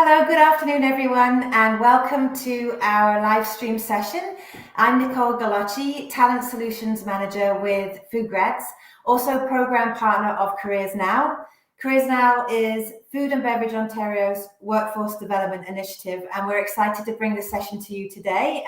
Hello, good afternoon, everyone, and welcome to our live stream session. I'm Nicole Gallace, Talent Solutions Manager with FoodGrads, also Program Partner of CareersNOW. CareersNOW is Food and Beverage Ontario's workforce development initiative, and we're excited to bring this session to you today.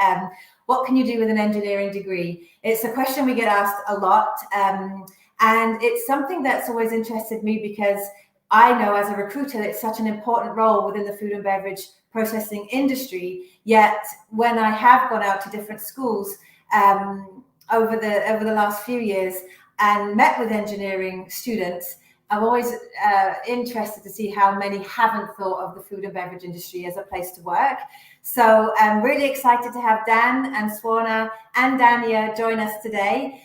What can you do with an engineering degree? It's a question we get asked a lot, and it's something that's always interested me because I know as a recruiter it's such an important role within the food and beverage processing industry. Yet when I have gone out to different schools over the last few years and met with engineering students, I'm always interested to see how many haven't thought of the food and beverage industry as a place to work. So I'm really excited to have Dan and Swarna and Dania join us today.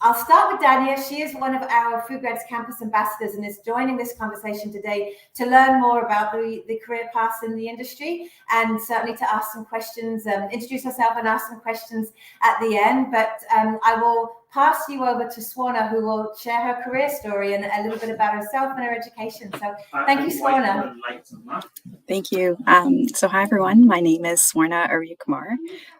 I'll start with Dania. She is one of our FoodGrads campus ambassadors and is joining this conversation today to learn more about the career paths in the industry and certainly to ask some questions, introduce herself and ask some questions at the end. But I will pass you over to Swarna, who will share her career story and a little bit about herself and her education. So thank you, Swarna. Thank you. So hi, everyone. My name is Swarna Ariyakumar.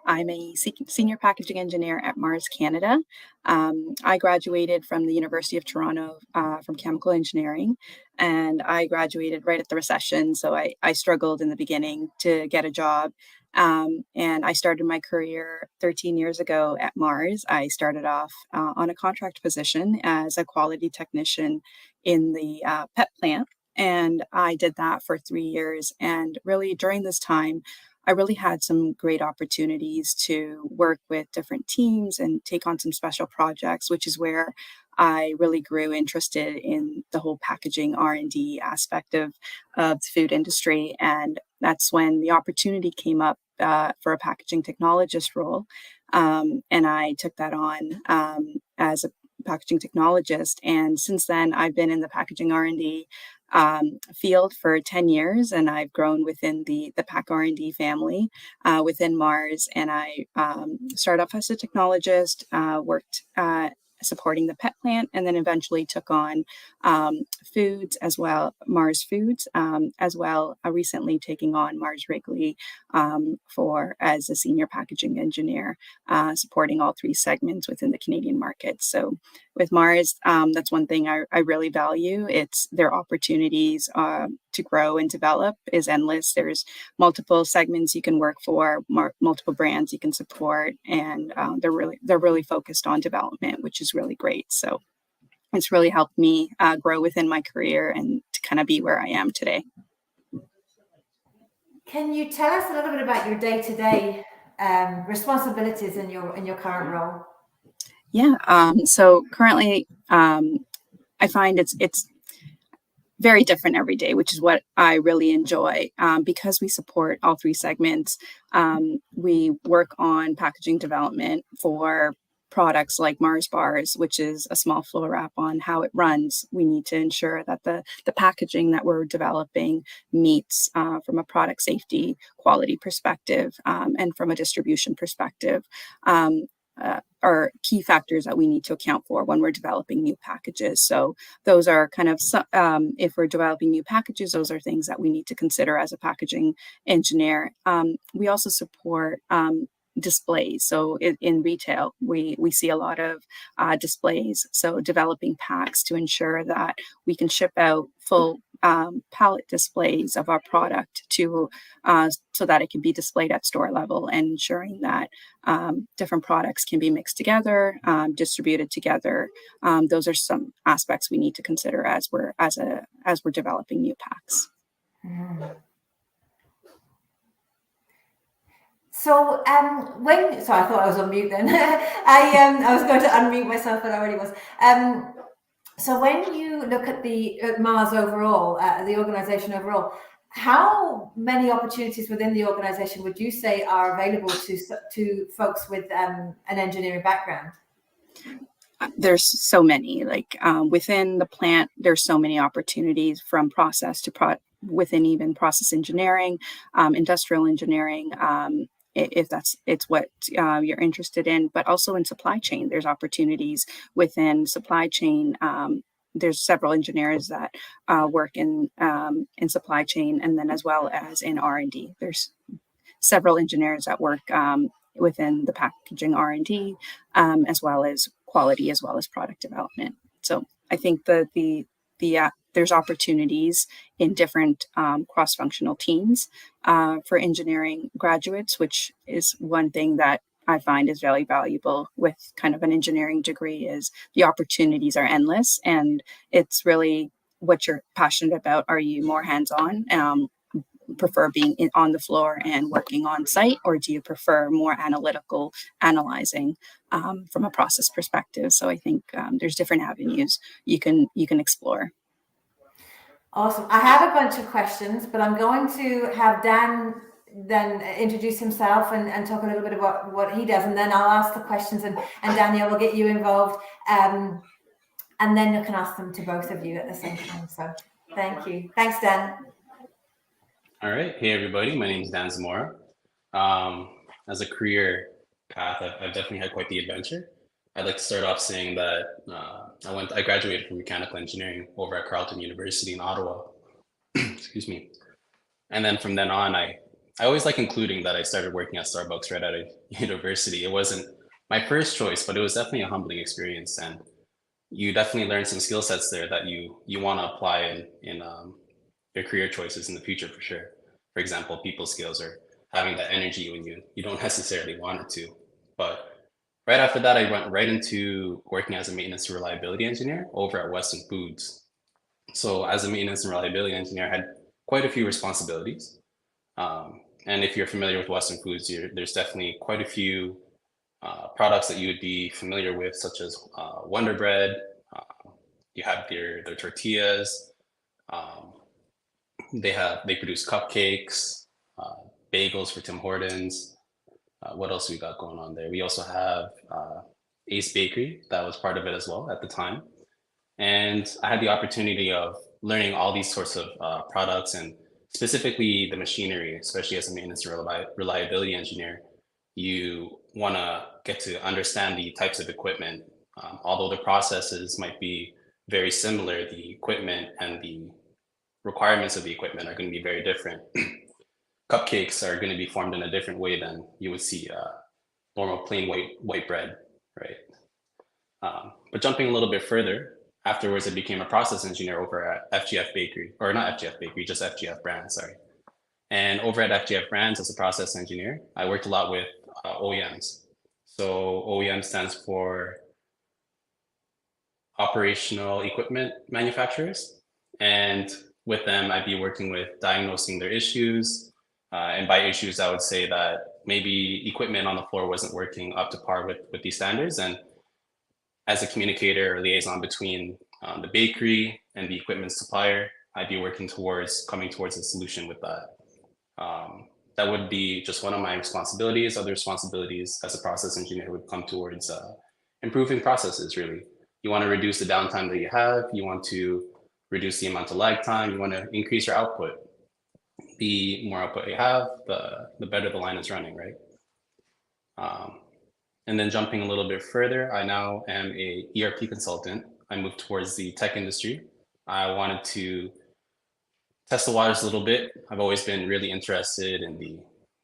I'm a senior packaging engineer at Mars, Canada. I graduated from the University of Toronto from chemical engineering, and I graduated right at the recession. So I struggled in the beginning to get a job. And I started my career 13 years ago at Mars. I started off on a contract position as a quality technician in the PET plant. And I did that for 3 years. And really during this time, I really had some great opportunities to work with different teams and take on some special projects, which is where I really grew interested in the whole packaging R&D aspect of the food industry. And that's when the opportunity came up for a packaging technologist role. And I took that on as a packaging technologist. And since then, I've been in the packaging R&D field for 10 years, and I've grown within the Pack R&D family within Mars. And I started off as a technologist, worked supporting the PET plant, and then eventually took on foods as well, Mars Foods, as well, recently taking on Mars Wrigley as a senior packaging engineer, supporting all three segments within the Canadian market. So with Mars, that's one thing I really value. It's their opportunities to grow and develop is endless. There's multiple segments you can work for, multiple brands you can support, and they're really focused on development, which is really great. So it's really helped me grow within my career and to kind of be where I am today. Can you tell us a little bit about your day-to-day responsibilities in your current role? Yeah. So currently, I find it's very different every day, which is what I really enjoy. Because we support all three segments, we work on packaging development for products like Mars bars, which is a small flow wrap on how it runs. We need to ensure that the packaging that we're developing meets from a product safety quality perspective and from a distribution perspective. Are key factors that we need to account for when we're developing new packages. So those are kind of, if we're developing new packages, those are things that we need to consider as a packaging engineer. We also support displays. So in retail, we see a lot of displays. So developing packs to ensure that we can ship out full pallet displays of our product to so that it can be displayed at store level, and ensuring that different products can be mixed together, distributed together. Those are some aspects we need to consider as we're developing new packs. Mm. So I thought I was on mute then. I was going to unmute myself, but I already was. So when you look at Mars overall, the organization overall, how many opportunities within the organization would you say are available to folks with an engineering background? There's so many, within the plant, there's so many opportunities from process to within even process engineering, industrial engineering, if it's what you're interested in, but also in supply chain. There's opportunities within supply chain there's several engineers that work in supply chain, and then as well as in R&D. There's several engineers that work within the packaging R&D, as well as quality, as well as product development. So I think that there's opportunities in different cross-functional teams for engineering graduates, which is one thing that I find is very valuable with kind of an engineering degree, is the opportunities are endless, and it's really what you're passionate about. Are you more hands-on? Prefer being on the floor and working on site, or do you prefer more analytical analyzing from a process perspective? So I think there's different avenues you can explore. Awesome. I have a bunch of questions, but I'm going to have Dan then introduce himself and talk a little bit about what he does, and then I'll ask the questions, and Danielle will get you involved, and then you can ask them to both of you at the same time. So thank you. Thanks, Dan. All right. Hey, everybody. My name is Dan Zamora. As a career path, I've definitely had quite the adventure. I'd like to start off saying that I graduated from mechanical engineering over at Carleton University in Ottawa. Excuse me. And then from then on, I always like including that I started working at Starbucks right out of university. It wasn't my first choice, but it was definitely a humbling experience. And you definitely learn some skill sets there that you want to apply in your career choices in the future, for sure. For example, people skills, or having that energy when you don't necessarily want it to. But right after that, I went right into working as a maintenance and reliability engineer over at Weston Foods. So as a maintenance and reliability engineer, I had quite a few responsibilities. And if you're familiar with Weston Foods, there's definitely quite a few products that you would be familiar with, such as Wonder Bread. You have their tortillas. They produce cupcakes, bagels for Tim Hortons. What else we got going on there? We also have Ace Bakery, that was part of it as well at the time. And I had the opportunity of learning all these sorts of products, and specifically the machinery, especially as a maintenance and reliability engineer. You want to get to understand the types of equipment. Although the processes might be very similar, the equipment and the requirements of the equipment are going to be very different. Cupcakes are going to be formed in a different way than you would see normal plain white bread, right? But jumping a little bit further, afterwards I became a process engineer over at FGF Bakery, or not FGF Bakery, just FGF Brands, sorry. And over at FGF Brands as a process engineer, I worked a lot with OEMs. So OEM stands for operational equipment manufacturers. And with them, I'd be working with diagnosing their issues. And by issues, I would say that maybe equipment on the floor wasn't working up to par with these standards. And as a communicator or liaison between the bakery and the equipment supplier, I'd be working coming towards a solution with that. That would be just one of my responsibilities. Other responsibilities as a process engineer would come towards improving processes, really. You want to reduce the downtime that you have. You want to reduce the amount of lag time. You want to increase your output. The more output you have, the better the line is running, right? And then jumping a little bit further, I now am a ERP consultant. I moved towards the tech industry. I wanted to test the waters a little bit. I've always been really interested in the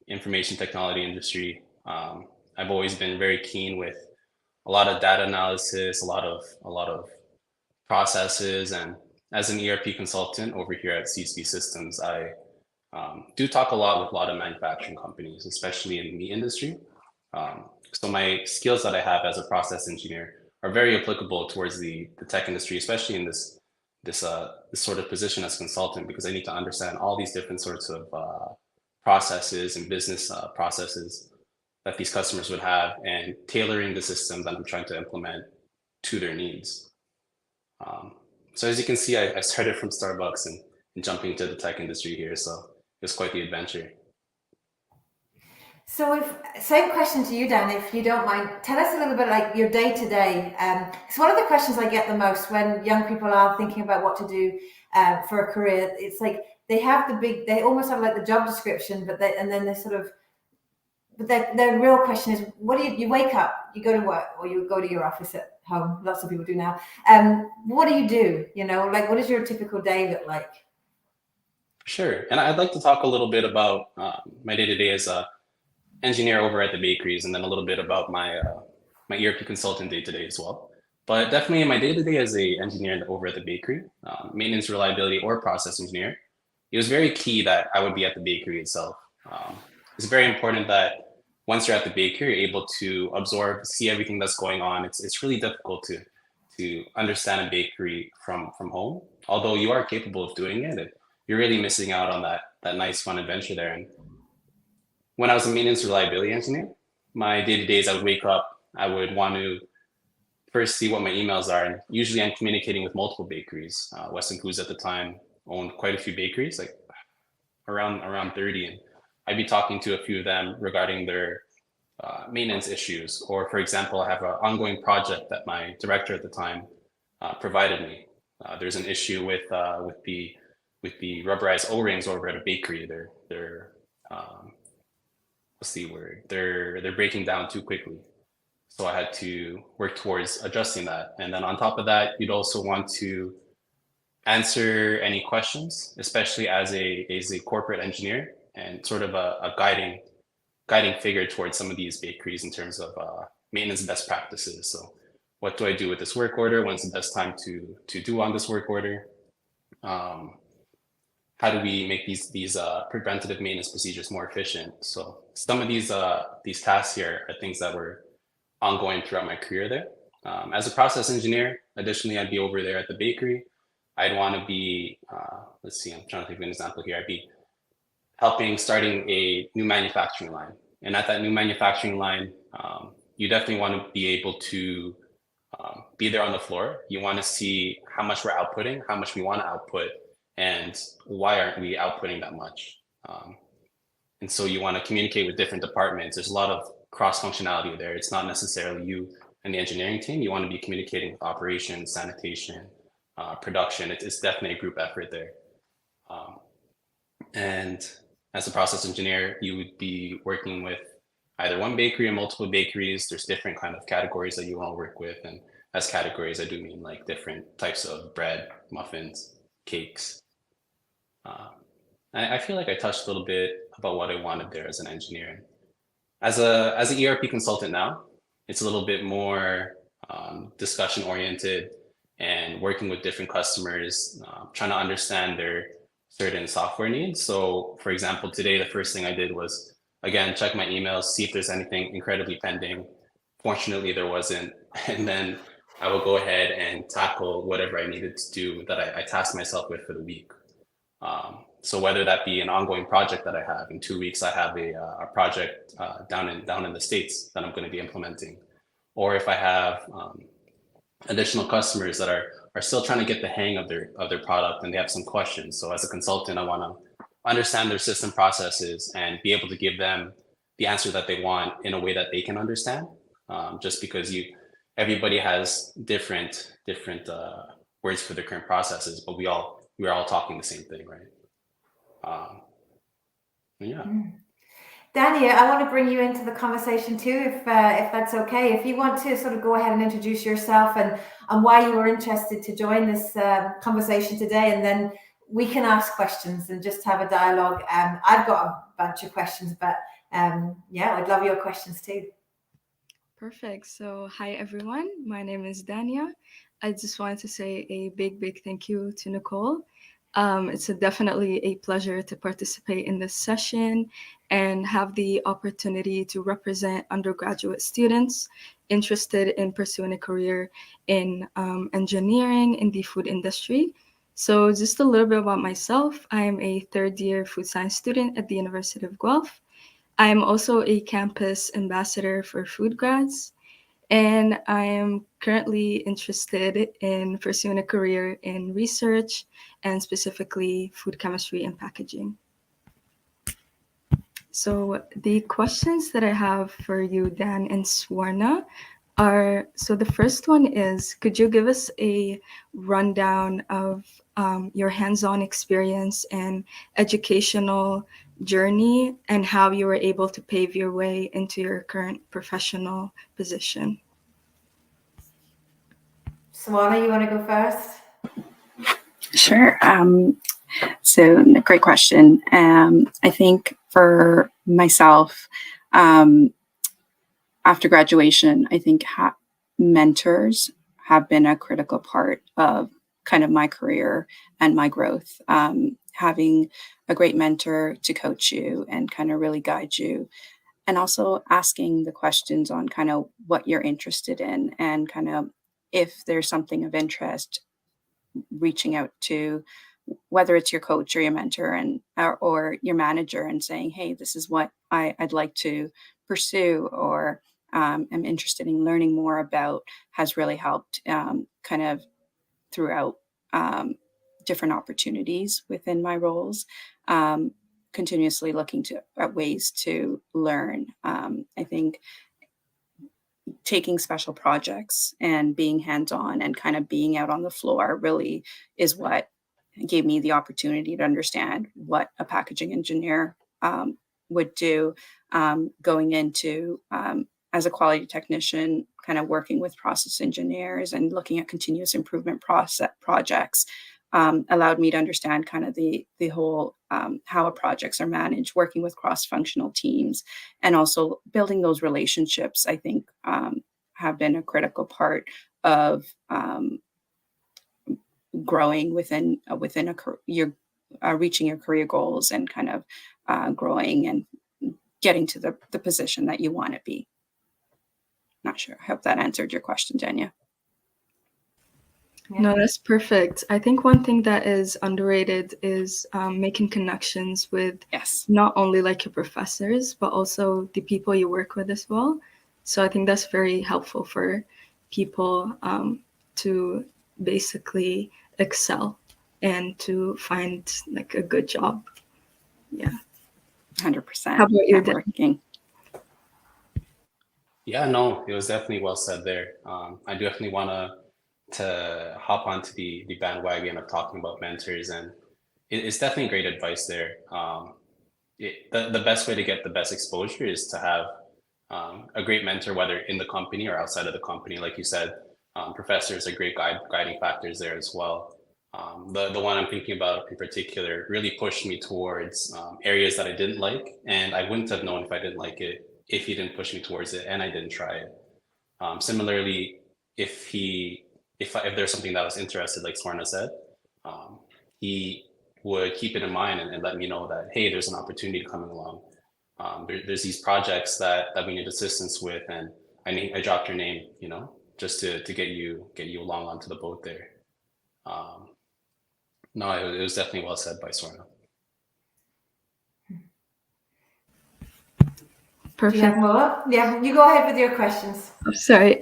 information technology industry. I've always been very keen with a lot of data analysis, a lot of processes. And as an ERP consultant over here at CSB-Systems, I do talk a lot with a lot of manufacturing companies, especially in the meat industry. So my skills that I have as a process engineer are very applicable towards the tech industry, especially in this sort of position as consultant, because I need to understand all these different sorts of processes and business processes that these customers would have, and tailoring the systems that I'm trying to implement to their needs. So as you can see, I started from Starbucks and jumping into the tech industry here, so it was quite the adventure. So same question to you, Dan, if you don't mind. Tell us a little bit like your day-to-day. It's one of the questions I get the most when young people are thinking about what to do for a career. It's like they almost have like the job description, but then they sort of, but the real question is, what do you wake up, you go to work, or you go to your office at home? Lots of people do now. What do you do? Like, what does your typical day look like? Sure. And I'd like to talk a little bit about my day-to-day as a engineer over at the bakeries, and then a little bit about my ERP consultant day-to-day as well. But definitely in my day-to-day as a engineer over at the bakery, maintenance, reliability, or process engineer, it was very key that I would be at the bakery itself. It's very important that once you're at the bakery, you're able to absorb, see everything that's going on. It's really difficult to understand a bakery from home. Although you are capable of doing it, you're really missing out on that nice fun adventure there. And when I was a maintenance reliability engineer, my day-to-days, I would wake up, I would want to first see what my emails are. And usually I'm communicating with multiple bakeries. Weston Foods at the time owned quite a few bakeries, like around 30. And I'd be talking to a few of them regarding their maintenance issues. Or for example, I have an ongoing project that my director at the time provided me. There's an issue with the rubberized O-rings over at a bakery. They're what's the word? They're breaking down too quickly. So I had to work towards adjusting that. And then on top of that, you'd also want to answer any questions, especially as a corporate engineer and sort of a guiding figure towards some of these bakeries in terms of maintenance best practices. So what do I do with this work order? When's the best time to do on this work order? How do we make these preventative maintenance procedures more efficient? So some of these tasks here are things that were ongoing throughout my career there. As a process engineer, additionally, I'd be over there at the bakery. I'd want to be, let's see, I'm trying to think of an example here. I'd be helping starting a new manufacturing line. And at that new manufacturing line, you definitely want to be able to be there on the floor. You want to see how much we're outputting, how much we want to output, and why aren't we outputting that much? And so you want to communicate with different departments. There's a lot of cross-functionality there. It's not necessarily you and the engineering team. You want to be communicating with operations, sanitation, production. It's definitely a group effort there. And as a process engineer, you would be working with either one bakery or multiple bakeries. There's different kind of categories that you want to work with. And as categories, I do mean like different types of bread, muffins, cakes. I feel like I touched a little bit about what I wanted there as an engineer. As an ERP consultant now, it's a little bit more discussion oriented and working with different customers, trying to understand their certain software needs. So for example, today, the first thing I did was, again, check my emails, see if there's anything incredibly pending. Fortunately, there wasn't. And then I will go ahead and tackle whatever I needed to do that I tasked myself with for the week. So whether that be an ongoing project that I have, in 2 weeks, I have a project down in the States that I'm going to be implementing. Or if I have additional customers that are still trying to get the hang of their product and they have some questions. So as a consultant, I want to understand their system processes and be able to give them the answer that they want in a way that they can understand. Just because everybody has different words for their current processes, but we're all talking the same thing, right? Yeah. Dania, I want to bring you into the conversation too, if that's okay. If you want to sort of go ahead and introduce yourself and why you were interested to join this conversation today, and then we can ask questions and just have a dialogue. I've got a bunch of questions, but yeah, I'd love your questions too. Perfect. So hi, everyone. My name is Dania. I just wanted to say a big thank you to Nicole. It's definitely a pleasure to participate in this session and have the opportunity to represent undergraduate students interested in pursuing a career in engineering in the food industry. So just a little bit about myself. I am a third-year food science student at the University of Guelph. I am also a campus ambassador for FoodGrads, and I am currently interested in pursuing a career in research and specifically food chemistry and packaging. So the questions that I have for you, Dan and Swarna, are, so the first one is, could you give us a rundown of your hands-on experience and educational journey and how you were able to pave your way into your current professional position. Swarna, you want to go first? Sure. So great question. I think for myself, after graduation, I think mentors have been a critical part of kind of my career and my growth. Having a great mentor to coach you and kind of really guide you, and also asking the questions on kind of what you're interested in and kind of if there's something of interest, reaching out to whether it's your coach or your mentor and or your manager and saying, hey, this is what I'd like to pursue or am interested in learning more about, has really helped kind of throughout different opportunities within my roles. Continuously looking at ways to learn. I think taking special projects and being hands-on and kind of being out on the floor really is what gave me the opportunity to understand what a packaging engineer would do, going into as a quality technician, kind of working with process engineers and looking at continuous improvement projects. Allowed me to understand kind of the whole how projects are managed, working with cross-functional teams, and also building those relationships. I think have been a critical part of growing within your reaching your career goals and kind of growing and getting to the position that you want to be. Not sure. I hope that answered your question, Dania. No, that's perfect. I think one thing that is underrated is making connections with not only like your professors, but also the people you work with as well. So I think that's very helpful for people to basically excel and to find like a good job. Yeah. 100%. How about you, networking? Yeah, no, it was definitely well said there. I definitely want to hop onto the bandwagon of talking about mentors, and it's definitely great advice there. The best way to get the best exposure is to have a great mentor, whether in the company or outside of the company. Like you said, professors are great guiding factors there as well. The one I'm thinking about in particular really pushed me towards areas that I didn't like, and I wouldn't have known if I didn't like it if he didn't push me towards it and I didn't try it. Similarly, if there's something that I was interested, like Swarna said, he would keep it in mind and let me know that, hey, there's an opportunity coming along. There's these projects that we need assistance with, and I dropped your name, just to get you along onto the boat there. No, it was definitely well said by Swarna. Perfect. Do you have more? Yeah, you go ahead with your questions. Oh, sorry.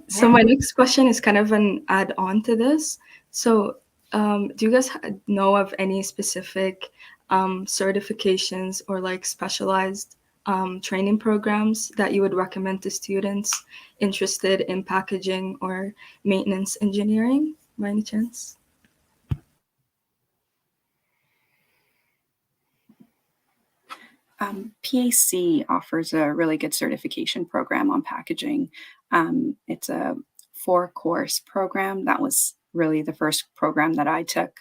So my next question is kind of an add-on to this. So do you guys know of any specific certifications or like specialized training programs that you would recommend to students interested in packaging or maintenance engineering by any chance? PAC offers a really good certification program on packaging. It's a 4-course program. That was really the first program that I took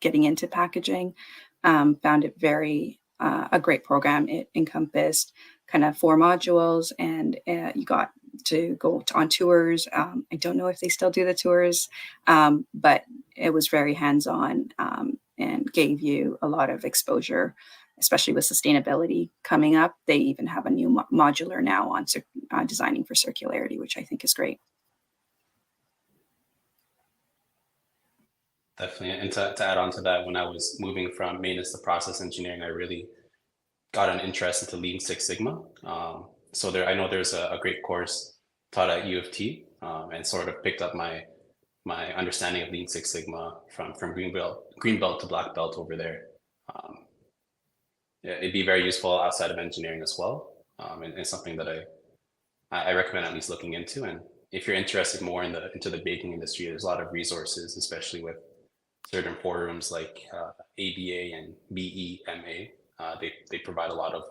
getting into packaging. Found it very a great program. It encompassed kind of 4 modules, and you got to go on tours. I don't know if they still do the tours, but it was very hands-on and gave you a lot of exposure, especially with sustainability coming up. They even have a new modular now on designing for circularity, which I think is great. Definitely. And to add on to that, when I was moving from maintenance to process engineering, I really got an interest into Lean Six Sigma. So I know there's a great course taught at U of T, and sort of picked up my understanding of Lean Six Sigma from green belt to black belt over there. Yeah, it'd be very useful outside of engineering as well, and something that I recommend at least looking into. And if you're interested more into the baking industry, there's a lot of resources, especially with certain forums like ABA and BEMA. They provide a lot of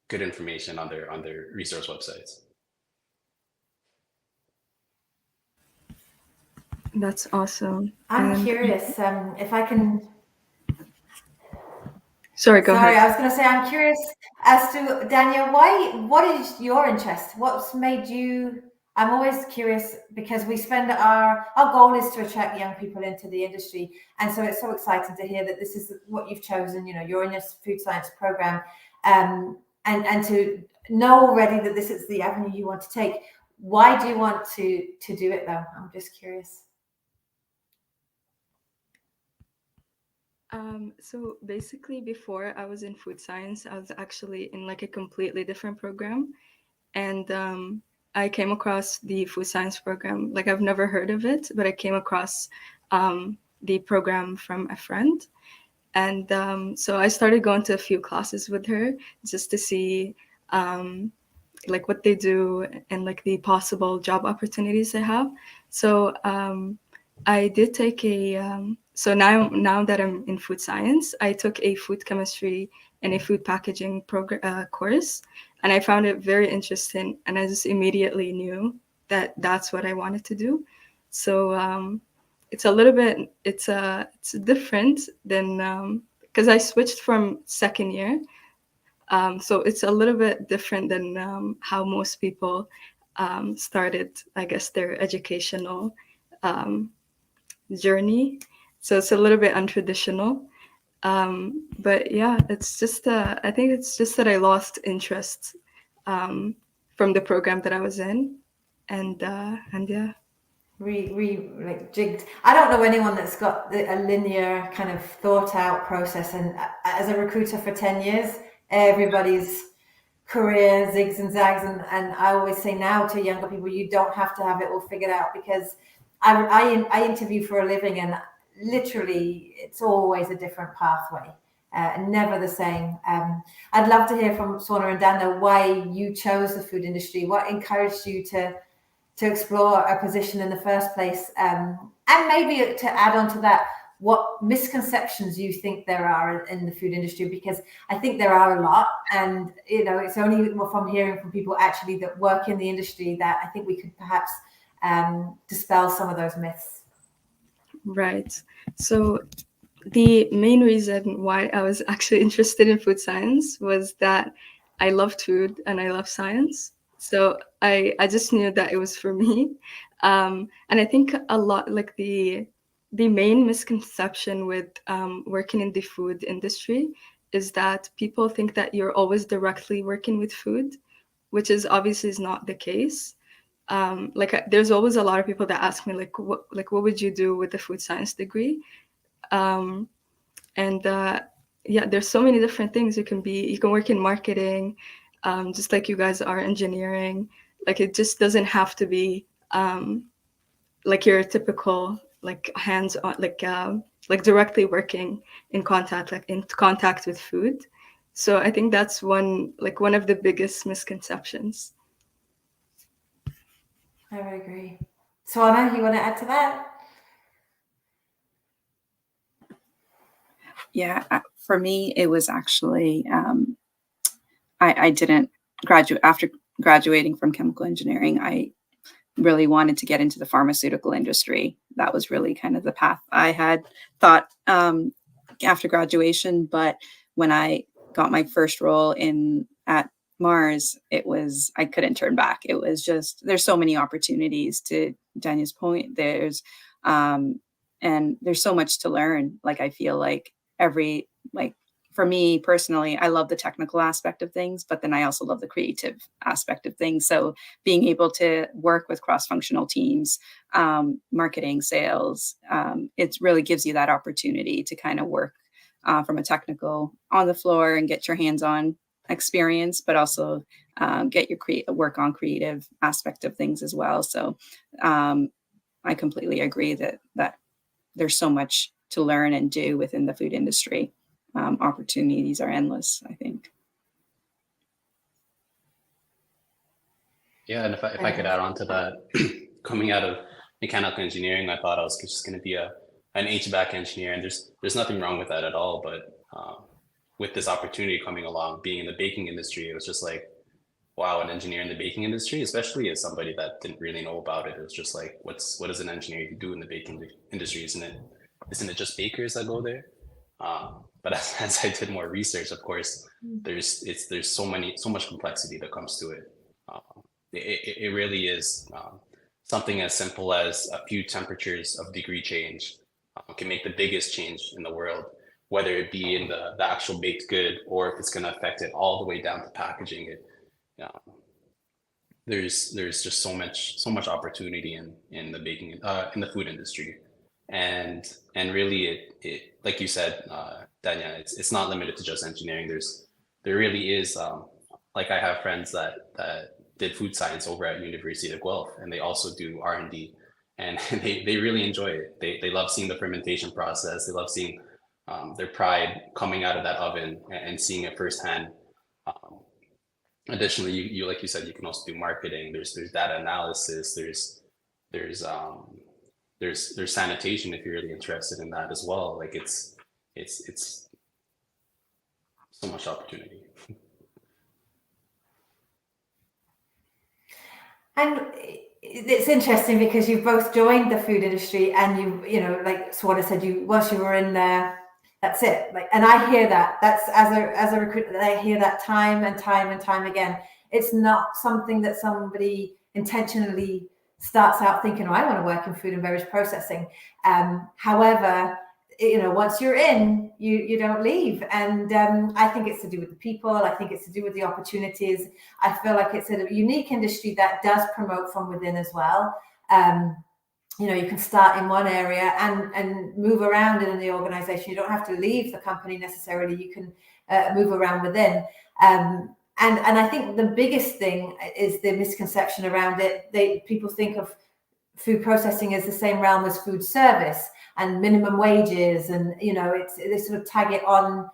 good information on their resource websites. That's awesome. I'm curious if I can. Sorry, go ahead. I was going to say, I'm curious as to, Dania, what is your interest? What's made you, I'm always curious because we spend our goal is to attract young people into the industry. And so it's so exciting to hear that this is what you've chosen, you're in a food science program, and to know already that this is the avenue you want to take. Why do you want to do it though? I'm just curious. So basically, before I was in food science, I was actually in like a completely different program. And I came across the food science program. Like I've never heard of it, but I came across the program from a friend. And so I started going to a few classes with her just to see like what they do and like the possible job opportunities they have. So I did take so now that I'm in food science, I took a food chemistry and a food packaging course, and I found it very interesting. And I just immediately knew that that's what I wanted to do. So it's a little bit, it's different than because I switched from second year. So it's a little bit different than how most people started, I guess, their educational journey. So it's a little bit untraditional. But yeah, it's just, I think it's just that I lost interest from the program that I was in. And yeah. Like jigged. I don't know anyone that's got a linear kind of thought out process. And as a recruiter for 10 years, everybody's career zigs and zags. And I always say now to younger people, you don't have to have it all figured out, because I interview for a living, and literally it's always a different pathway, never the same. I'd love to hear from Swarna and Dania why you chose the food industry. What encouraged you to explore a position in the first place, and maybe to add on to that, what misconceptions you think there are in the food industry, because I think there are a lot, and it's only from hearing from people actually that work in the industry that I think we could perhaps dispel some of those myths. Right. So the main reason why I was actually interested in food science was that I loved food and I love science. So I just knew that it was for me. And I think a lot, like the main misconception with working in the food industry is that people think that you're always directly working with food, which is obviously is not the case. There's always a lot of people that ask me what would you do with a food science degree? Yeah, there's so many different things you can work in marketing, just like you guys are engineering. Like it just doesn't have to be like your typical hands-on, like directly working in contact with food. So I think that's one of the biggest misconceptions. I would agree. Swarna, you want to add to that? Yeah, for me, it was actually, I didn't graduate after graduating from chemical engineering. I really wanted to get into the pharmaceutical industry. That was really kind of the path I had thought after graduation. But when I got my first role at Mars, I couldn't turn back. It was just, there's so many opportunities, to Dania's point. And there's so much to learn. Like, I feel like for me personally, I love the technical aspect of things, but then I also love the creative aspect of things. So being able to work with cross-functional teams, marketing, sales, it really gives you that opportunity to kind of work from a technical on the floor and get your hands-on experience, but also get your work on creative aspect of things as well. So I completely agree that there's so much to learn and do within the food industry. Opportunities are endless, I think. Yeah, and if I could add on to that, coming out of mechanical engineering. I thought I was just going to be an HVAC engineer, and there's nothing wrong with that at all. But with this opportunity coming along, being in the baking industry, it was just like, wow, an engineer in the baking industry, especially as somebody that didn't really know about it. It was just like, what does an engineer do in the baking industry? Isn't it just bakers that go there? But as I did more research, of course, there's so much complexity that comes to it. It really is something as simple as a few temperatures of degree change can make the biggest change in the world, whether it be in the actual baked good or if it's going to affect it all the way down to packaging it. There's just so much opportunity in the baking in the food industry, and really it like you said, Dania, it's not limited to just engineering. There really is like I have friends that did food science over at University of Guelph, and they also do R&D, and they really enjoy it. They love seeing the fermentation process. They love seeing their pride coming out of that oven and seeing it firsthand. Additionally, you like you said, you can also do marketing. There's data analysis. There's sanitation if you're really interested in that as well. Like it's so much opportunity. And it's interesting because you've both joined the food industry, and you know, like Swarna said, once you were in there, that's it. Like, and I hear that. That's as a recruiter, I hear that time and time again. It's not something that somebody intentionally starts out thinking, oh, I want to work in food and beverage processing. However, you know, once you're in, you don't leave. And I think it's to do with the people. I think it's to do with the opportunities. I feel like it's a unique industry that does promote from within as well. You know, you can start in one area and move around in the organization. You don't have to leave the company necessarily. You can move around within. And I think the biggest thing is the misconception around it. People think of food processing as the same realm as food service and minimum wages, and you know, they sort of tag it on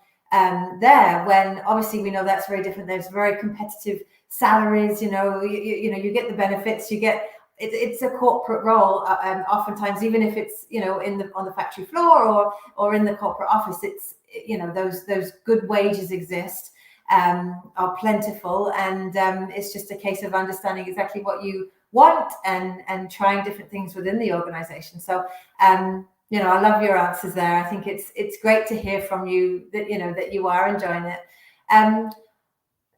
there, when obviously we know that's very different. There's very competitive salaries. You know, you get the benefits. You get it's a corporate role. Oftentimes, even if it's, you know, on the factory floor or in the corporate office, it's, you know, those good wages exist. Are plentiful, and it's just a case of understanding exactly what you want and trying different things within the organization. So you know, I love your answers there. I think it's great to hear from you that, you know, that you are enjoying it.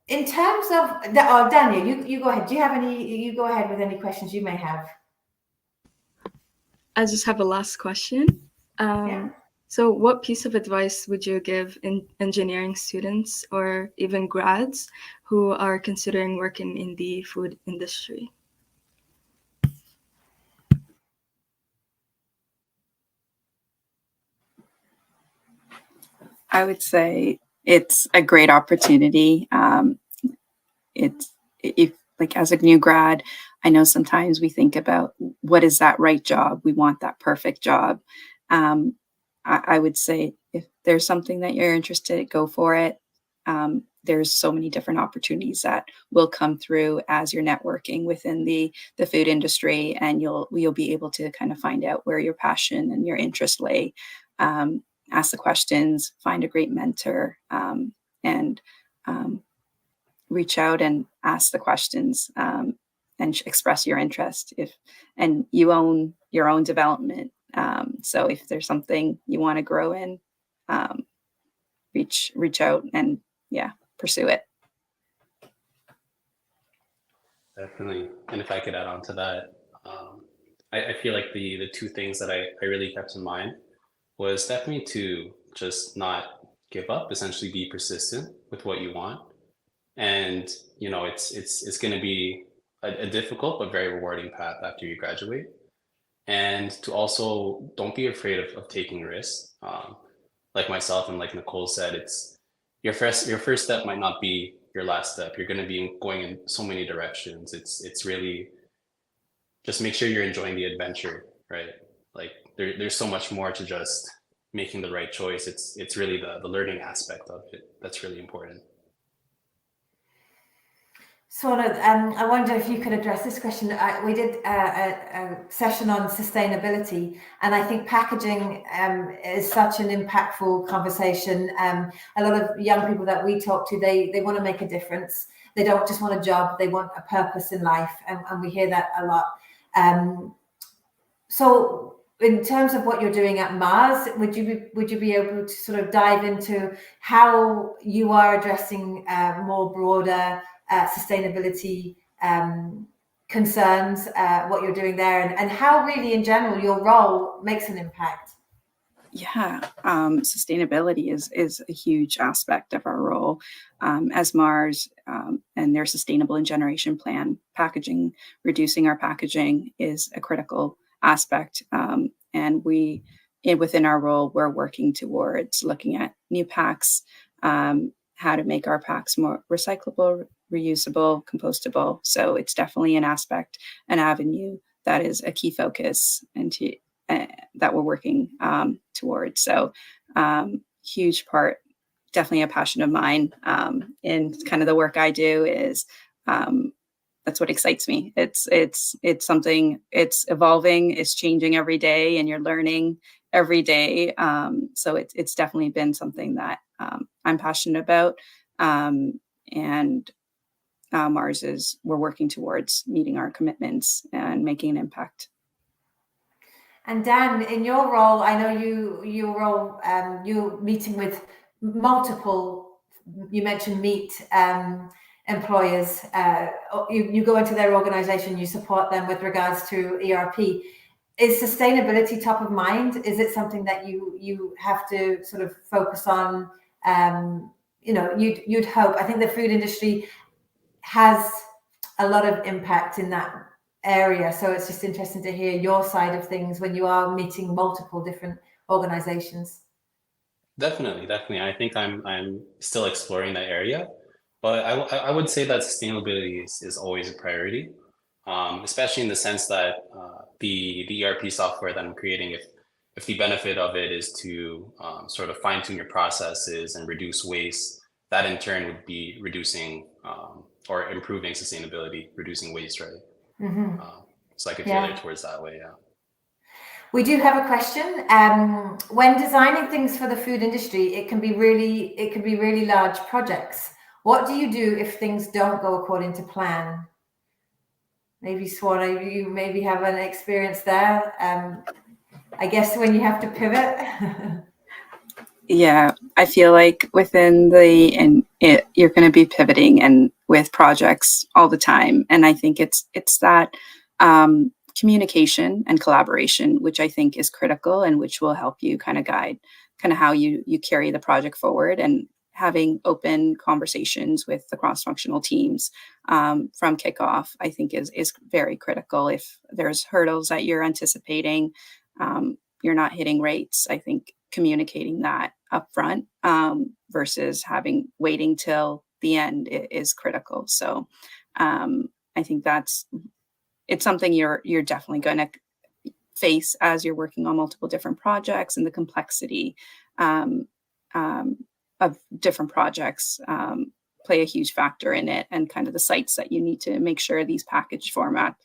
In terms of Dania, you go ahead. Do you have any? You go ahead with any questions you may have. I just have a last question. Yeah. So what piece of advice would you give in engineering students or even grads who are considering working in the food industry? I would say it's a great opportunity. If like as a new grad, I know sometimes we think about what is that right job? We want that perfect job. I would say if there's something that you're interested in, go for it. There's so many different opportunities that will come through as you're networking within the food industry, and you'll be able to kind of find out where your passion and your interest lay. Ask the questions, find a great mentor, and reach out and ask the questions, and express your interest. And you own your own development. So if there's something you want to grow in, reach out and pursue it. Definitely. And if I could add on to that, I feel like the two things that I really kept in mind was definitely to just not give up, essentially be persistent with what you want. And, you know, it's going to be a difficult but very rewarding path after you graduate. And to also don't be afraid of taking risks. Like myself and like Nicole said, it's your first step might not be your last step. You're going to be going in so many directions. It's really just make sure you're enjoying the adventure, right? Like there's so much more to just making the right choice. It's really the learning aspect of it that's really important. Swarna, I wonder if you could address this question. We did a session on sustainability, and I think packaging is such an impactful conversation. A lot of young people that we talk to, they want to make a difference. They don't just want a job, they want a purpose in life, and we hear that a lot. So in terms of what you're doing at Mars, would you be able to sort of dive into how you are addressing more broader sustainability concerns, what you're doing there, and how really in general your role makes an impact? Yeah, sustainability is a huge aspect of our role as Mars and their sustainable and generation plan. Packaging, reducing our packaging is a critical aspect, and within our role, we're working towards looking at new packs, how to make our packs more recyclable, reusable, compostable. So it's definitely an avenue that is a key focus and that we're working towards. So huge part, definitely a passion of mine in kind of the work I do is that's what excites me. It's something, it's evolving, it's changing every day, and you're learning every day. So it's definitely been something that I'm passionate about. And Mars we're working towards meeting our commitments and making an impact. And Dan, in your role, I know you're meeting with multiple, you mentioned meat employers. You go into their organization, you support them with regards to ERP. Is sustainability top of mind? Is it something that you have to sort of focus on? You'd hope. I think the food industry has a lot of impact in that area, so it's just interesting to hear your side of things when you are meeting multiple different organizations. Definitely. I think I'm still exploring that area, but I would say that sustainability is always a priority, especially in the sense that the ERP software that I'm creating, if the benefit of it is to sort of fine tune your processes and reduce waste, that in turn would be reducing or improving sustainability, reducing waste, right? Mm-hmm. So I could tailor it towards that way, yeah. We do have a question. When designing things for the food industry, it can be really large projects. What do you do if things don't go according to plan? Maybe Swarna, you maybe have an experience there. I guess when you have to pivot. Yeah, I feel like within you're going to be pivoting and with projects all the time, and I think it's that communication and collaboration, which I think is critical and which will help you kind of guide kind of how you carry the project forward, and having open conversations with the cross-functional teams from kickoff, I think is very critical. If there's hurdles that you're anticipating, you're not hitting rates, I think communicating that upfront versus waiting till the end is critical. So I think it's something you're definitely going to face as you're working on multiple different projects, and the complexity of different projects play a huge factor in it, and kind of the sites that you need to make sure these package format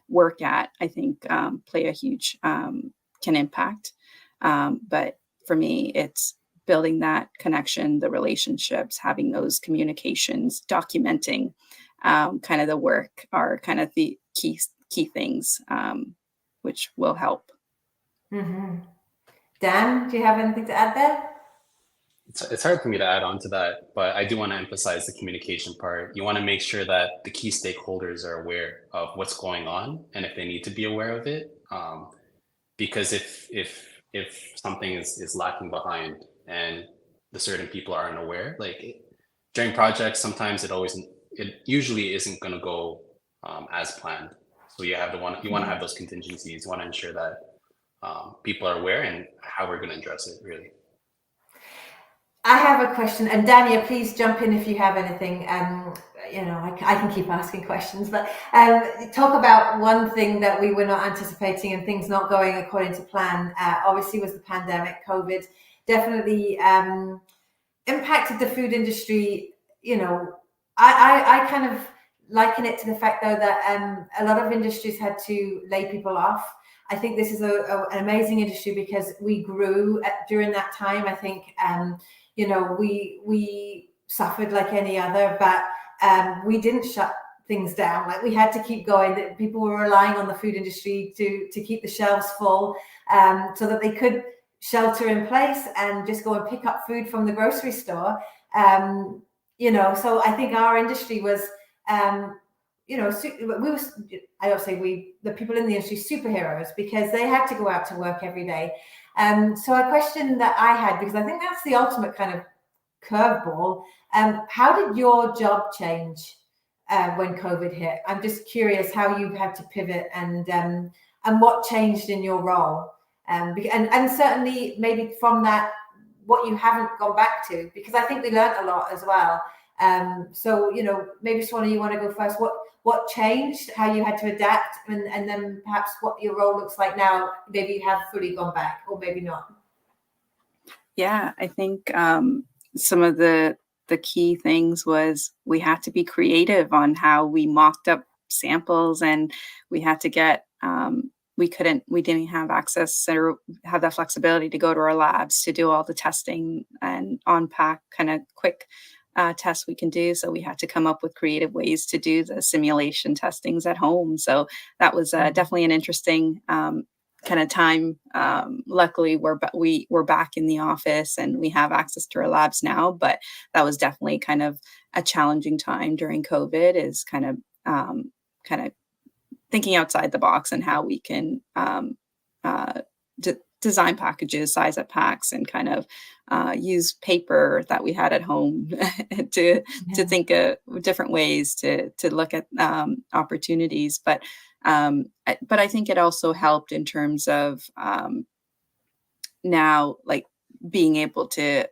work at, I think play a huge can impact. But for me, it's building that connection, the relationships, having those communications, documenting kind of the work are kind of the key things, which will help. Mm-hmm. Dan, do you have anything to add there? It's hard for me to add on to that, but I do want to emphasize the communication part. You want to make sure that the key stakeholders are aware of what's going on, and if they need to be aware of it, because if something is lacking behind and the certain people aren't aware, during projects, sometimes it usually isn't going to go as planned. So you want to have those contingencies. You want to ensure that people are aware and how we're going to address it, really. I have a question, and Dania, please jump in if you have anything. I can keep asking questions, but talk about one thing that we were not anticipating and things not going according to plan. Obviously, was the pandemic. COVID definitely impacted the food industry. I kind of liken it to the fact, though, that a lot of industries had to lay people off. I think this is an amazing industry because we grew during that time. I think, we suffered like any other, but we didn't shut things down. Like, we had to keep going. That people were relying on the food industry to keep the shelves full, so that they could shelter in place and just go and pick up food from the grocery store. So I think our industry was, the people in the industry, superheroes, because they had to go out to work every day. So a question that I had, because I think that's the ultimate kind of curveball, how did your job change when COVID hit? I'm just curious how you had to pivot and what changed in your role. And certainly maybe from that, what you haven't gone back to, because I think we learned a lot as well. So, maybe Swarna, you want to go first. What changed, how you had to adapt, and then perhaps what your role looks like now. Maybe you have fully gone back, or maybe not. Yeah, I think some of the key things was we had to be creative on how we mocked up samples, and we had to get we didn't have access or have that flexibility to go to our labs to do all the testing and on-pack kind of quick tests we can do. So we had to come up with creative ways to do the simulation testings at home. So that was definitely an interesting kind of time. Luckily, we're back in the office and we have access to our labs now, but that was definitely kind of a challenging time during COVID, is kind of thinking outside the box and how we can design packages, size up packs, and kind of use paper that we had at home to think of different ways to look at opportunities. But I think it also helped in terms of now, like, being able to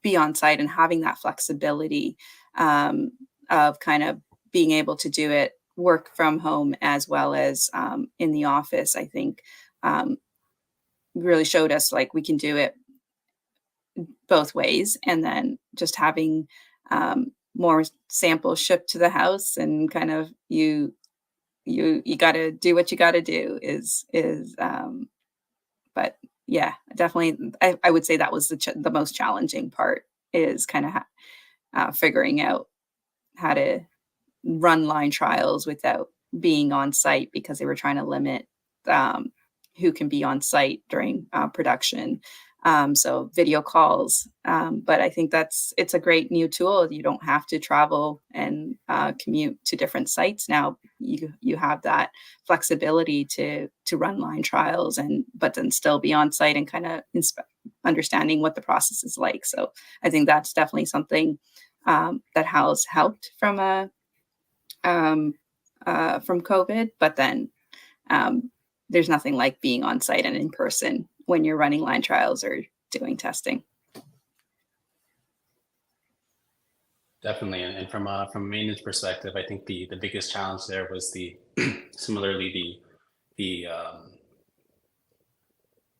be on site and having that flexibility of kind of being able to do it, work from home as well as in the office. I think really showed us like we can do it both ways, and then just having more samples shipped to the house, and kind of you got to do what you got to do is but yeah, definitely I would say that was the most challenging part, is kind of figuring out how to run line trials without being on site, because they were trying to limit who can be on site during production. So video calls, but I think it's a great new tool. You don't have to travel and commute to different sites now. You have that flexibility to run line trials, but then still be on site and kind of understanding what the process is like. So I think that's definitely something that has helped from COVID. But then there's nothing like being on site and in person when you're running line trials or doing testing. Definitely, and from a maintenance perspective, I think the biggest challenge there was similarly the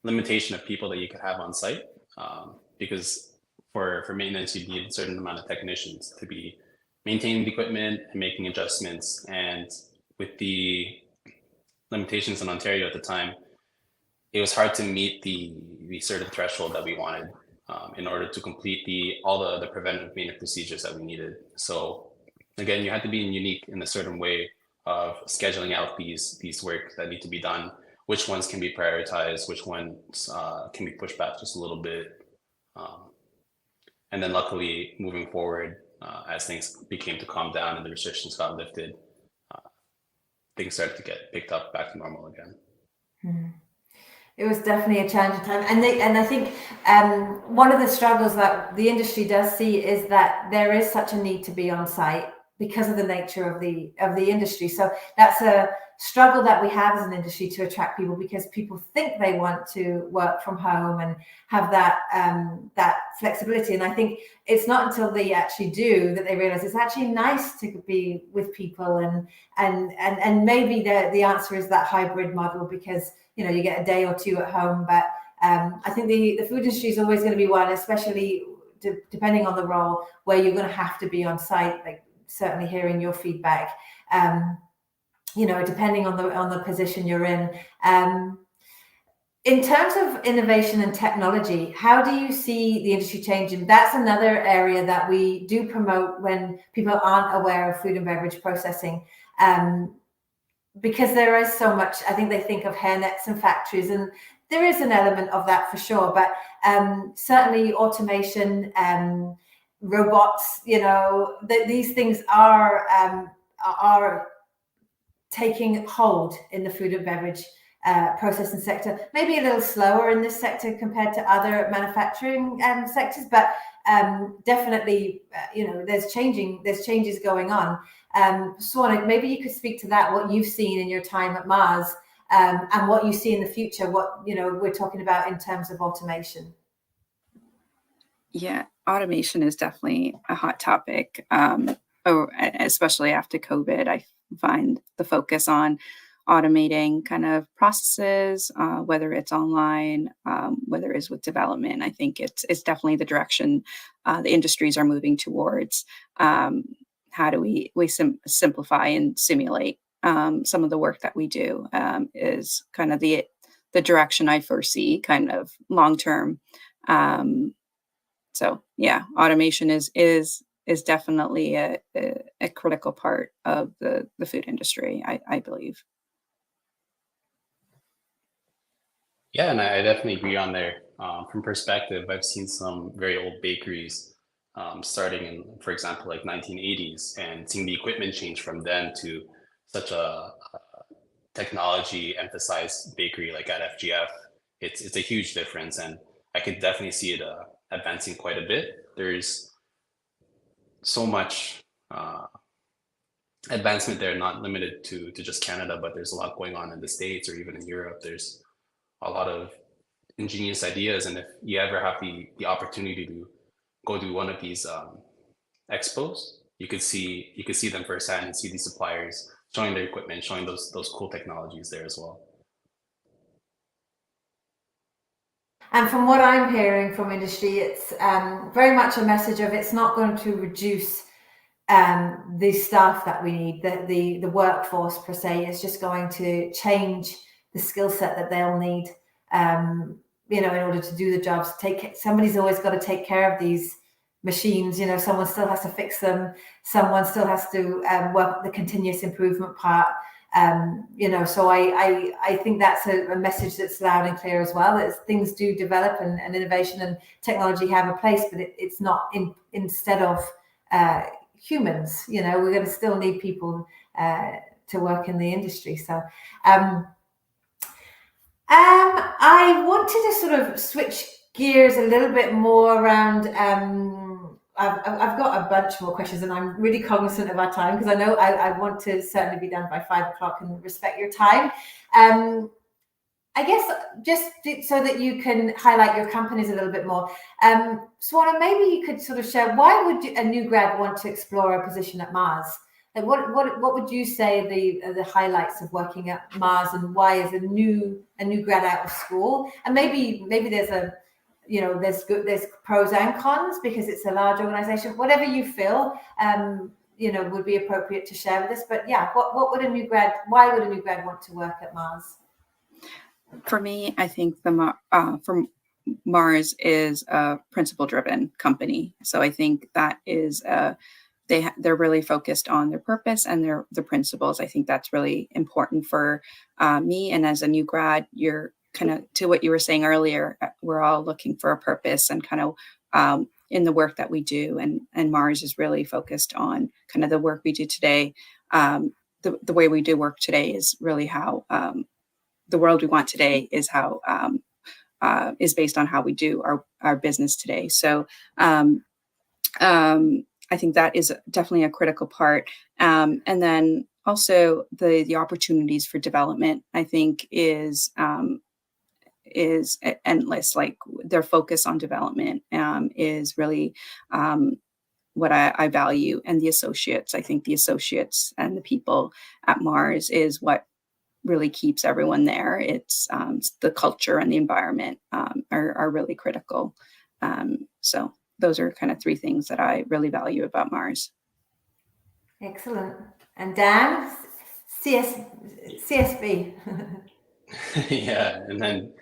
limitation of people that you could have on site, because for maintenance you need a certain amount of technicians to be maintaining the equipment and making adjustments, and with the limitations in Ontario at the time, it was hard to meet the certain threshold that we wanted in order to complete all the preventive maintenance procedures that we needed. So again, you had to be unique in a certain way of scheduling out these work that need to be done, which ones can be prioritized, which ones can be pushed back just a little bit. And then luckily, moving forward, as things became to calm down and the restrictions got lifted, things started to get picked up back to normal again. Mm-hmm. It was definitely a challenging time, and I think one of the struggles that the industry does see is that there is such a need to be on site because of the nature of the industry. So that's a struggle that we have as an industry, to attract people, because people think they want to work from home and have that flexibility. And I think it's not until they actually do that they realize it's actually nice to be with people, and maybe the answer is that hybrid model, because you get a day or two at home. But I think the food industry is always going to be one, especially depending on the role, where you're going to have to be on site. Like certainly hearing your feedback. Depending on the position you're in. In terms of innovation and technology, how do you see the industry changing? That's another area that we do promote when people aren't aware of food and beverage processing, because there is so much. I think they think of hairnets and factories, and there is an element of that for sure. But certainly automation, robots, these things are taking hold in the food and beverage processing sector. Maybe a little slower in this sector compared to other manufacturing sectors, but definitely, there's changes going on. Swarna, maybe you could speak to that, what you've seen in your time at Mars, and what you see in the future, what we're talking about in terms of automation. Yeah, automation is definitely a hot topic, especially after COVID. I find the focus on automating kind of processes, whether it's online, whether it's with development. I think it's definitely the direction the industries are moving towards. How do we simplify and simulate some of the work that we do is kind of the direction I foresee kind of long term. So yeah, automation is definitely a critical part of the food industry, I believe. Yeah, and I definitely agree on there. From perspective, I've seen some very old bakeries starting in, for example, like 1980s, and seeing the equipment change from then to such a technology emphasized bakery like at FGF. It's a huge difference, and I could definitely see it advancing quite a bit. There's so much advancement there, not limited to just Canada, but there's a lot going on in the States or even in Europe. There's a lot of ingenious ideas, and if you ever have the opportunity to go to one of these expos, you could see them firsthand and see these suppliers showing their equipment, showing those cool technologies there as well. And from what I'm hearing from industry, it's very much a message of it's not going to reduce the staff that we need, the workforce per se. It's just going to change the skill set that they'll need, in order to do the jobs. Somebody's always got to take care of these machines. Someone still has to fix them. Someone still has to work the continuous improvement part. So I think that's a message that's loud and clear as well. That things do develop and innovation and technology have a place, but it's not instead of humans. We're going to still need people to work in the industry. So I wanted to sort of switch gears a little bit more around. I've got a bunch more questions, and I'm really cognizant of our time because I know I want to certainly be done by 5 o'clock and respect your time. I guess just so that you can highlight your companies a little bit more. Swarna, maybe you could sort of share, why would a new grad want to explore a position at Mars? Like what would you say are the highlights of working at Mars, and why is a new grad out of school? And maybe there's there's pros and cons because it's a large organization. Whatever you feel, would be appropriate to share with us. But yeah, why would a new grad want to work at Mars? For me, I think from Mars is a principle-driven company. So I think that is they're really focused on their purpose and their principles. I think that's really important for me. And as a new grad, you're kind of, to what you were saying earlier, we're all looking for a purpose and kind of in the work that we do. And Mars is really focused on kind of the work we do today. The way we do work today is really how the world we want today is how is based on how we do our business today. So I think that is definitely a critical part. And then also the opportunities for development, I think is endless. Like their focus on development is really what I value. And the associates, I think the associates and the people at Mars is what really keeps everyone there. It's the culture and the environment are really critical. So those are kind of 3 things that I really value about Mars. Excellent. And Dan, CSB. Yeah, and then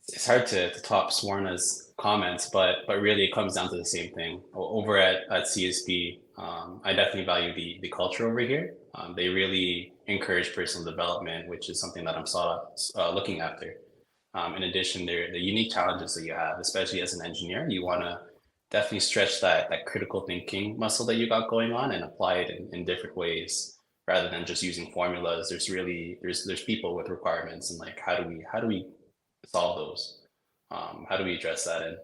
it's hard to top Swarna's comments, but really it comes down to the same thing. Over at CSB, I definitely value the culture over here. They really encourage personal development, which is something that I'm looking after. In addition, the unique challenges that you have, especially as an engineer, you want to definitely stretch that critical thinking muscle that you got going on and apply it in different ways rather than just using formulas. There's people with requirements, and like how do we solve those? How do we address that? And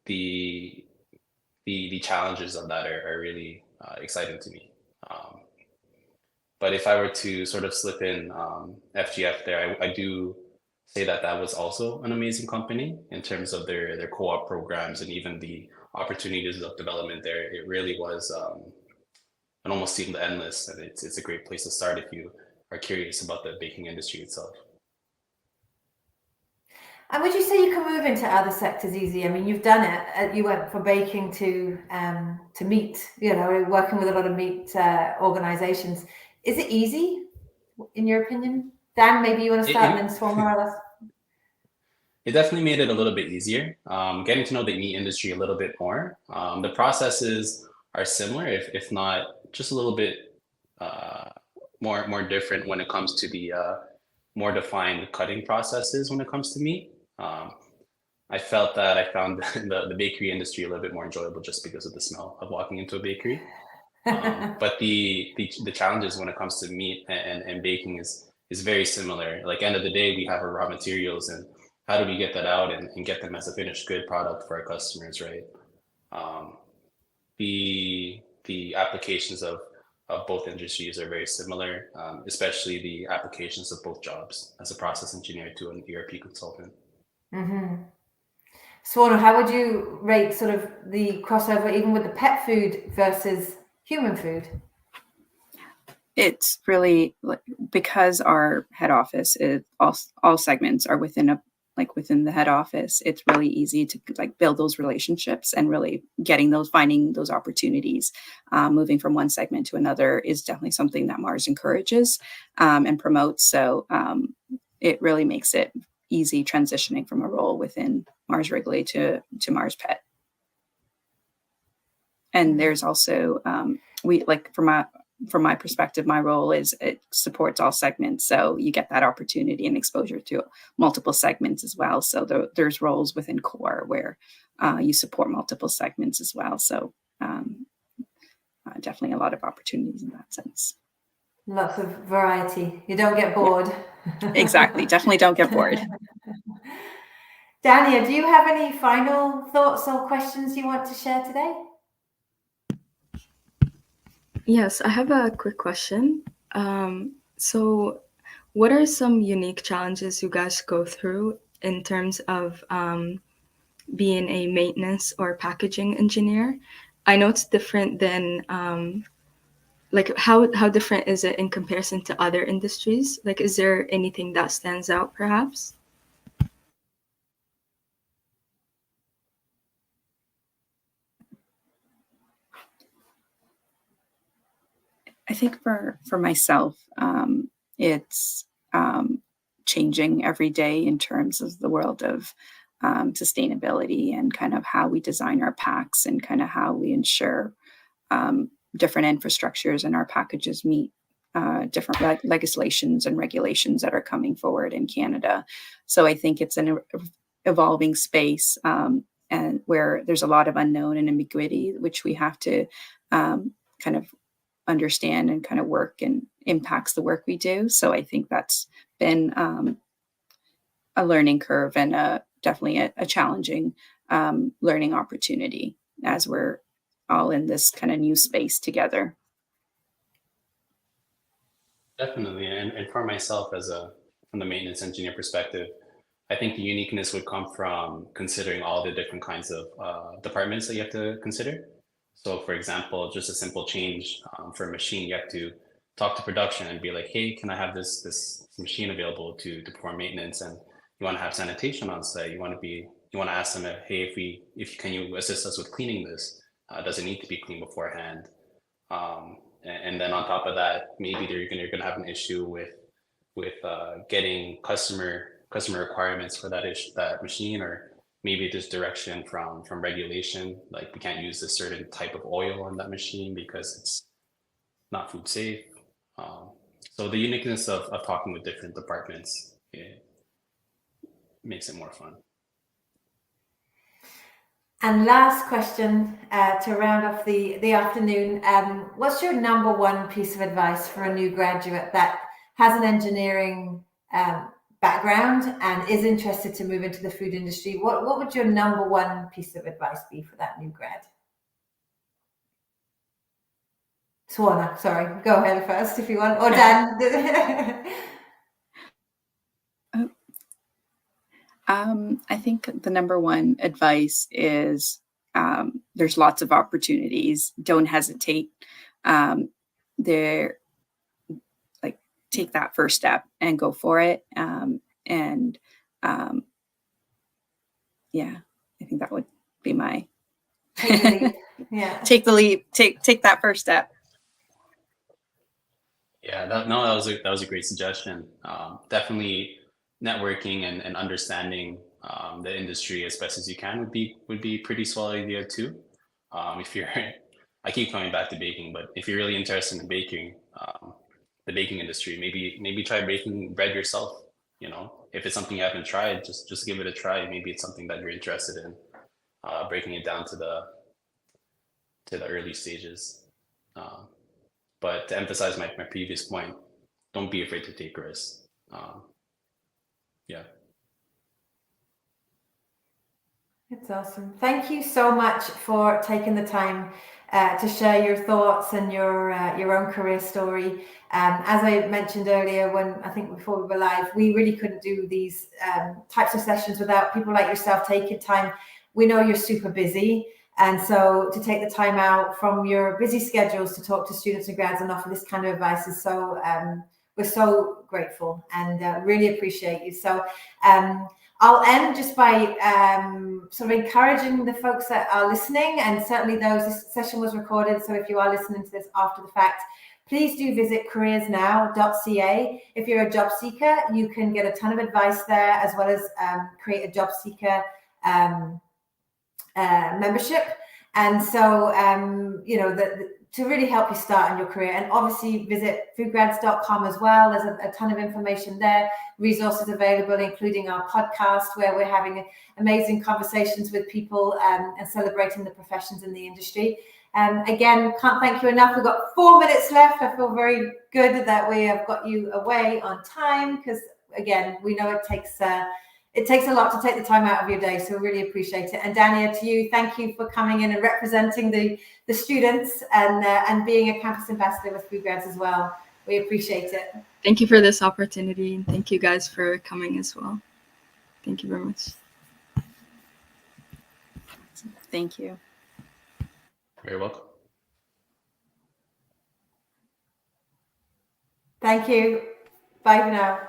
the challenges of that are really exciting to me. But if I were to sort of slip in FGF there, I do say that was also an amazing company in terms of their co-op programs and even the opportunities of development there. It really was, it almost seemed endless, and it's a great place to start if you are curious about the baking industry itself. And would you say you can move into other sectors easy? I mean, you've done it. You went from baking to meat, working with a lot of meat organizations. Is it easy, in your opinion? Dan, maybe you want to start and then Swarna more or less. It definitely made it a little bit easier. Getting to know the meat industry a little bit more. The processes are similar, if not just a little bit more different when it comes to the more defined cutting processes when it comes to meat. I felt that I found the bakery industry a little bit more enjoyable just because of the smell of walking into a bakery. But the challenges when it comes to meat and baking is very similar. Like end of the day, we have our raw materials, and how do we get that out and get them as a finished good product for our customers, right? The applications of both industries are very similar, especially the applications of both jobs as a process engineer to an ERP consultant. Mm-hmm. Swarna, how would you rate sort of the crossover even with the pet food versus human food? It's really because our head office is all segments are within the head office. It's really easy to build those relationships and really finding those opportunities. Moving from one segment to another is definitely something that Mars encourages and promotes. So it really makes it easy transitioning from a role within Mars Wrigley to Mars Pet. And there's also from my perspective, my role is it supports all segments. So you get that opportunity and exposure to multiple segments as well. So there's roles within core where you support multiple segments as well. So definitely a lot of opportunities in that sense. Lots of variety. You don't get bored. Yeah. Exactly. Definitely don't get bored. Dania, do you have any final thoughts or questions you want to share today? Yes, I have a quick question. So what are some unique challenges you guys go through in terms of being a maintenance or packaging engineer? I know it's different than how different is it in comparison to other industries? Like, is there anything that stands out perhaps? I think for myself, it's changing every day in terms of the world of sustainability and kind of how we design our packs and kind of how we ensure different infrastructures in our packages meet different legislations and regulations that are coming forward in Canada. So I think it's an evolving space and where there's a lot of unknown and ambiguity, which we have to kind of understand and kind of work and impacts the work we do. So I think that's been a learning curve and definitely a challenging learning opportunity as we're all in this kind of new space together. Definitely. And for myself from the maintenance engineer perspective, I think the uniqueness would come from considering all the different kinds of departments that you have to consider. So for example, just a simple change for a machine, you have to talk to production and be like, hey, can I have this machine available to perform maintenance? And you want to have sanitation on site. You want to ask them, hey, can you assist us with cleaning this? Does it need to be cleaned beforehand? And then on top of that, maybe you're gonna have an issue with getting customer requirements for that machine, or maybe just direction from regulation, like we can't use a certain type of oil on that machine because it's not food safe. So the uniqueness of talking with different departments, it makes it more fun. And last question to round off the afternoon. What's your number one piece of advice for a new graduate that has an engineering background and is interested to move into the food industry? What would your number one piece of advice be for that new grad? Swarna, sorry, go ahead first if you want, or Dan. I think the number one advice is there's lots of opportunities. Don't hesitate. Take that first step and go for it. Yeah, I think that would be my Take the leap. Yeah. Take the leap. Take that first step. Yeah, that was a great suggestion. Definitely networking and understanding the industry as best as you can would be pretty swell idea too. If you're, I keep coming back to baking, but if you're really interested in baking, the baking industry, maybe try baking bread yourself. You know, if it's something you haven't tried, just give it a try. Maybe it's something that you're interested in, breaking it down to the early stages. But to emphasize my previous point, don't be afraid to take risks. Yeah. It's awesome. Thank you so much for taking the time to share your thoughts and your own career story. As I mentioned earlier, before we were live, we really couldn't do these types of sessions without people like yourself taking time. We know you're super busy. And so to take the time out from your busy schedules to talk to students and grads and offer this kind of advice is so, we're so grateful and really appreciate you. So I'll end just by sort of encouraging the folks that are listening, and certainly this session was recorded. So if you are listening to this after the fact, please do visit CareersNOW.ca. If you're a job seeker, you can get a ton of advice there, as well as create a job seeker membership. And so, to really help you start in your career. And obviously visit foodgrads.com as well. There's a ton of information there, resources available, including our podcast, where we're having amazing conversations with people and celebrating the professions in the industry. Again, can't thank you enough. We've got 4 minutes left. I feel very good that we have got you away on time, because again, we know it takes a lot to take the time out of your day, so we really appreciate it. And Dania, to you, thank you for coming in and representing the students and being a campus ambassador with FoodGrads as well. We appreciate it. Thank you for this opportunity, and thank you guys for coming as well. Thank you very much. Thank you. Very welcome. Thank you. Bye for now.